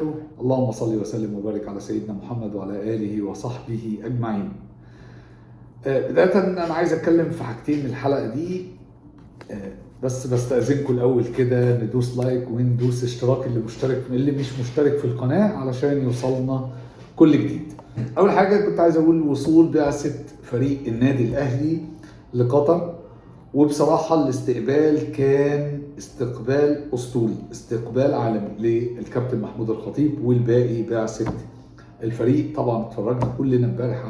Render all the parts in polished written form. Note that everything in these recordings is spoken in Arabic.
وبركاته. اللهم صل وسلم وبارك على سيدنا محمد وعلى آله وصحبه أجمعين. بداية أنا عايز أتكلم في حاجتين من الحلقة دي، بس بستأذنكم الأول كده ندوس لايك وندوس اشتراك اللي مش مشترك في القناة علشان يوصلنا كل جديد. أول حاجة كنت عايز أقول وصول بعثة فريق النادي الأهلي لقطر، وبصراحة الاستقبال كان استقبال أسطوري، استقبال عالمي للكابتن محمود الخطيب والباقي بعثة الفريق. طبعا اتفرجنا كلنا امبارح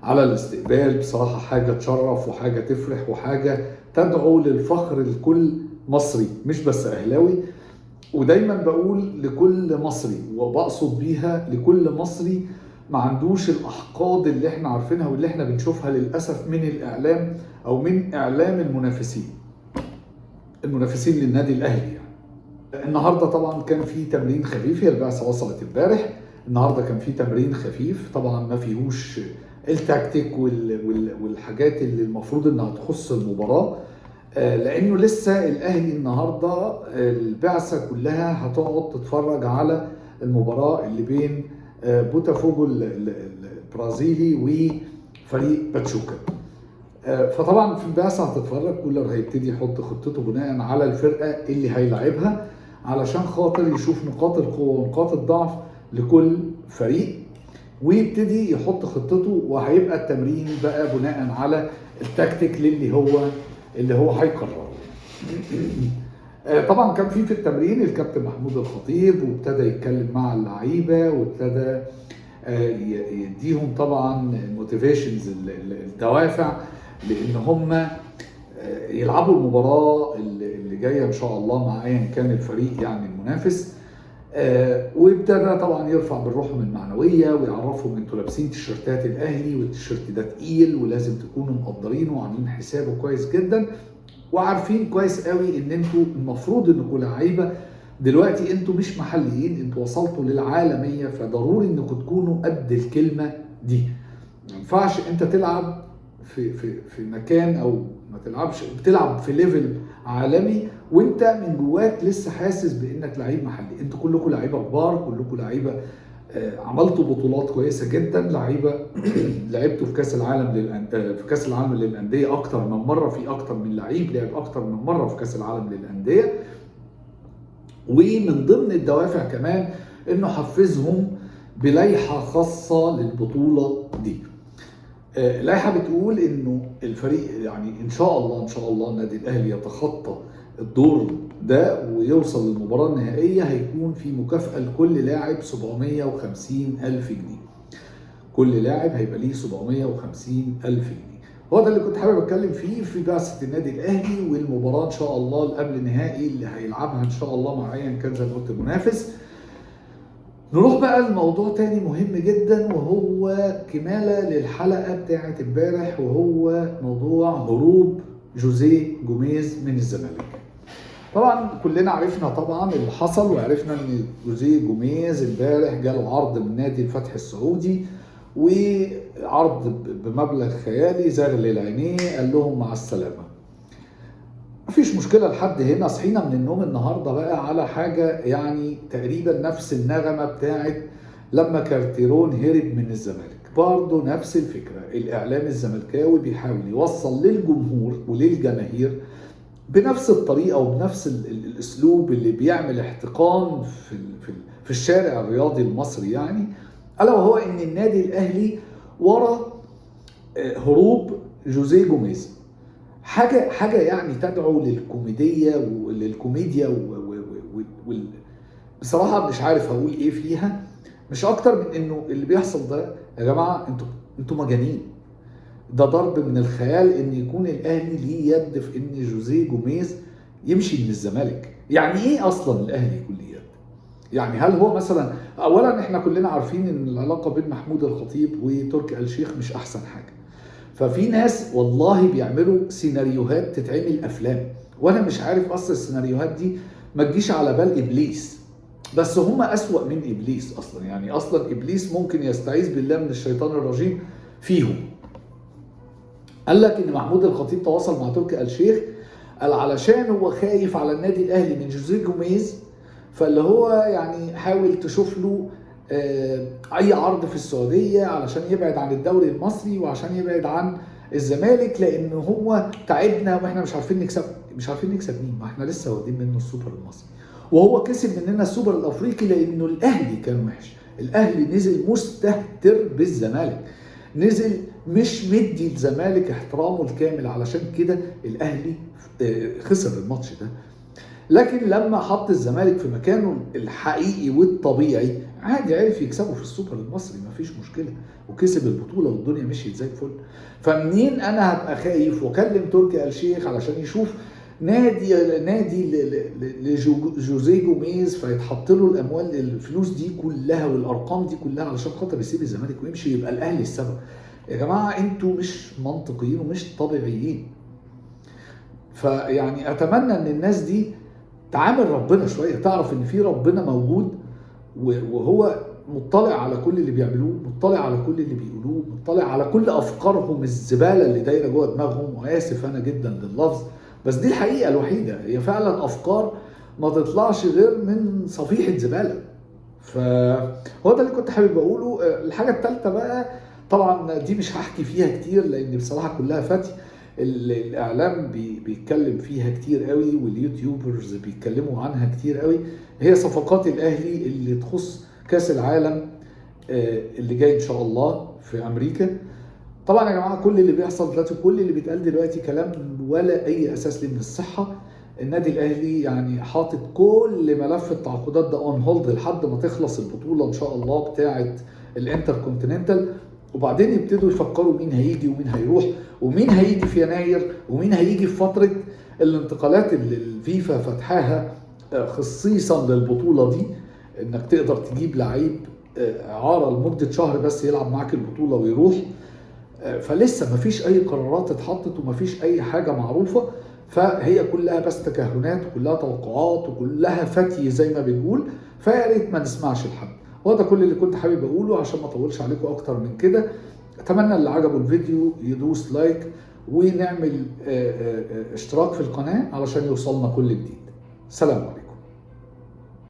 على الاستقبال، بصراحة حاجة تشرف وحاجة تفرح وحاجة تدعو للفخر لكل مصري مش بس أهلاوي. ودايما بقول لكل مصري، وبقصد بيها لكل مصري ما عندوش الأحقاد اللي احنا عارفينها واللي احنا بنشوفها للأسف من الإعلام أو من إعلام المنافسين للنادي الأهلي. يعني النهاردة طبعا كان في تمرين خفيف، هي البعثة وصلت امبارح، النهاردة كان في تمرين خفيف طبعا ما فيهوش التكتيك والحاجات اللي المفروض انها تخص المباراة، لانه لسه الاهلي النهاردة البعثة كلها هتقعد تتفرج على المباراة اللي بين بوتافوجو البرازيلي وفريق باتشوكا. فطبعا في البعثة هتتفرج، كولر هيبتدي يحط خطته بناء على الفرقة اللي هيلعبها علشان خاطر يشوف نقاط القوة ونقاط الضعف لكل فريق ويبتدي يحط خطته، وهيبقى التمرين بقى بناء على التكتيك اللي هو هيقرره. طبعا كان في التمرين الكابتن محمود الخطيب، وابتدى يتكلم مع اللعيبه وابتدى يديهم طبعا الموتيفيشنز، الدوافع، لان هم يلعبوا المباراه اللي جايه ان شاء الله مع ايا كان الفريق يعني المنافس. وابتدى طبعا يرفع بالروحهم المعنويه ويعرفهم انتوا لابسين تيشيرتات الاهلي والتيشيرت ده تقيل ولازم تكونوا مقدرينه وعاملين حسابه كويس جدا، وعارفين كويس قوي ان انتوا المفروض انكم لعيبه دلوقتي، انتوا مش محليين، انتوا وصلتوا للعالميه، فضروري انكم تكونوا قد الكلمه دي. ما ينفعش انت تلعب في مكان او ما تلعبش، بتلعب في ليفل عالمي وانت من جواك لسه حاسس بانك لعيب محلي. انتوا كلكم لعيبه كبار، كلكم لعيبه عملتوا بطولات كويسه جدا، لعيبه لعبتوا في كاس العالم للانديه اكتر من مره، في اكتر من لعيب لعب اكتر من مره في كاس العالم للانديه. ومن ضمن الدوافع كمان انه حفزهم بلائحه خاصه للبطوله دي. لائحه بتقول انه الفريق يعني ان شاء الله النادي الاهلي يتخطى الدور ده ويوصل للمباراه النهائيه، هيكون في مكافاه لكل لاعب 750,000 جنيه. كل لاعب هيبقى ليه 750,000 جنيه. هو ده اللي كنت حابب اتكلم فيه في بعثه النادي الاهلي والمباراه ان شاء الله القبل النهائي اللي هيلعبها ان شاء الله مع ايا كان زي ما قلت المنافس. نروح بقى لموضوع تاني مهم جدا، وهو كمالة للحلقة بتاعة امبارح، وهو موضوع هروب جوزيه جوميز من الزمالك. طبعا كلنا عرفنا طبعا اللي حصل، وعرفنا ان جوزيه جوميز امبارح جاله عرض من نادي الفتح السعودي، وعرض بمبلغ خيالي زاغل للعينيه، قال لهم مع السلامة. مفيش مشكلة لحد هنا. صحينا من النوم النهاردة بقى على حاجة يعني تقريبا نفس النغمة بتاعت لما كارتيرون هرب من الزمالك، برضه نفس الفكرة. الإعلام الزملكاوي بيحاول يوصل للجمهور وللجماهير بنفس الطريقة وبنفس الأسلوب اللي بيعمل احتقان في الشارع الرياضي المصري، يعني ألا وهو إن النادي الأهلي ورا هروب جوزيه جوميز. حاجة يعني تدعو للكوميديا بصراحة مش عارف هقول ايه فيها، مش اكتر من انه اللي بيحصل ده يا جماعة انتوا مجانين. ده ضرب من الخيال ان يكون الاهلي ليه يد في ان جوزيه جوميز يمشي من الزمالك. يعني ايه اصلا الاهلي يكون ليه يد؟ يعني هل هو مثلا، اولا احنا كلنا عارفين ان العلاقة بين محمود الخطيب وتركي آل الشيخ مش احسن حاجة، ففي ناس والله بيعملوا سيناريوهات تتعمل افلام، وانا مش عارف اصلا السيناريوهات دي ما تجيش على بال ابليس، بس هم اسوأ من ابليس اصلا. يعني اصلا ابليس ممكن يستعيذ بالله من الشيطان الرجيم فيهم. قال لك ان محمود الخطيب تواصل مع تركي آل الشيخ، قال علشان هو خايف على النادي الاهلي من جوزيه جوميز، فاللي هو يعني حاول تشوف له اي عرض في السعوديه علشان يبعد عن الدوري المصري وعشان يبعد عن الزمالك، لان هو تعبنا واحنا مش عارفين نكسب. مش عارفين نكسب مين؟ ما احنا لسه واخدين منه السوبر المصري، وهو كسب مننا السوبر الافريقي لانه الاهلي كان وحش. الاهلي نزل مستهتر بالزمالك، نزل مش مدي الزمالك احترامه الكامل، علشان كده الاهلي خسر الماتش ده. لكن لما حط الزمالك في مكانه الحقيقي والطبيعي عادي عرف يكسبه في السوبر المصري، مفيش مشكله، وكسب البطوله والدنيا مشيت زي الفل. فمنين انا هبقى خايف واكلم تركي آل الشيخ علشان يشوف نادي لجوزيه جوميز فيتحط له الاموال الفلوس دي كلها والارقام دي كلها علشان خاطر يسيب الزمالك ويمشي، يبقى الاهلي السبب؟ يا جماعه انتوا مش منطقيين ومش طبيعيين. فيعني اتمنى ان الناس دي تعامل ربنا شويه، تعرف ان في ربنا موجود وهو مطلع على كل اللي بيعملوه، مطلع على كل اللي بيقولوه، مطلع على كل افكارهم الزباله اللي دايره جوه دماغهم. واسف انا جدا لللفظ، بس دي الحقيقه الوحيده، هي فعلا افكار ما تطلعش غير من صفيحه زباله. فهو ده اللي كنت حابب اقوله. الحاجه الثالثه بقى، طبعا دي مش هحكي فيها كتير لان بصراحه كلها فتي، الاعلام بيتكلم فيها كتير قوي واليوتيوبرز بيتكلموا عنها كتير قوي، هي صفقات الاهلي اللي تخص كاس العالم اللي جاي ان شاء الله في امريكا. طبعا يا جماعه كل اللي بيحصل دلوقتي، كل اللي بيتقال دلوقتي كلام ولا اي اساس ليه من الصحه. النادي الاهلي يعني حاطط كل ملف التعاقدات ده اون هولد لحد ما تخلص البطوله ان شاء الله بتاعه الانتر كونتيننتال، وبعدين يبتدوا يفكروا مين هيجي ومين هيروح ومين هيجي في يناير ومين هيجي في فتره الانتقالات اللي الفيفا فتحاها خصيصا للبطوله دي، انك تقدر تجيب لعيب اعاره لمده شهر بس يلعب معاك البطوله ويروح. فلسه مفيش اي قرارات اتحطت ومفيش اي حاجه معروفه، فهي كلها بس تكهنات وكلها توقعات وكلها فتي زي ما بنقول. فيا ريت ما نسمعش لحد. وده كل اللي كنت حابب اقوله عشان ما اطولش عليكم اكتر من كده. اتمنى اللي عجبه الفيديو يدوس لايك ونعمل اشتراك في القناه علشان يوصلنا كل جديد. سلام عليكم.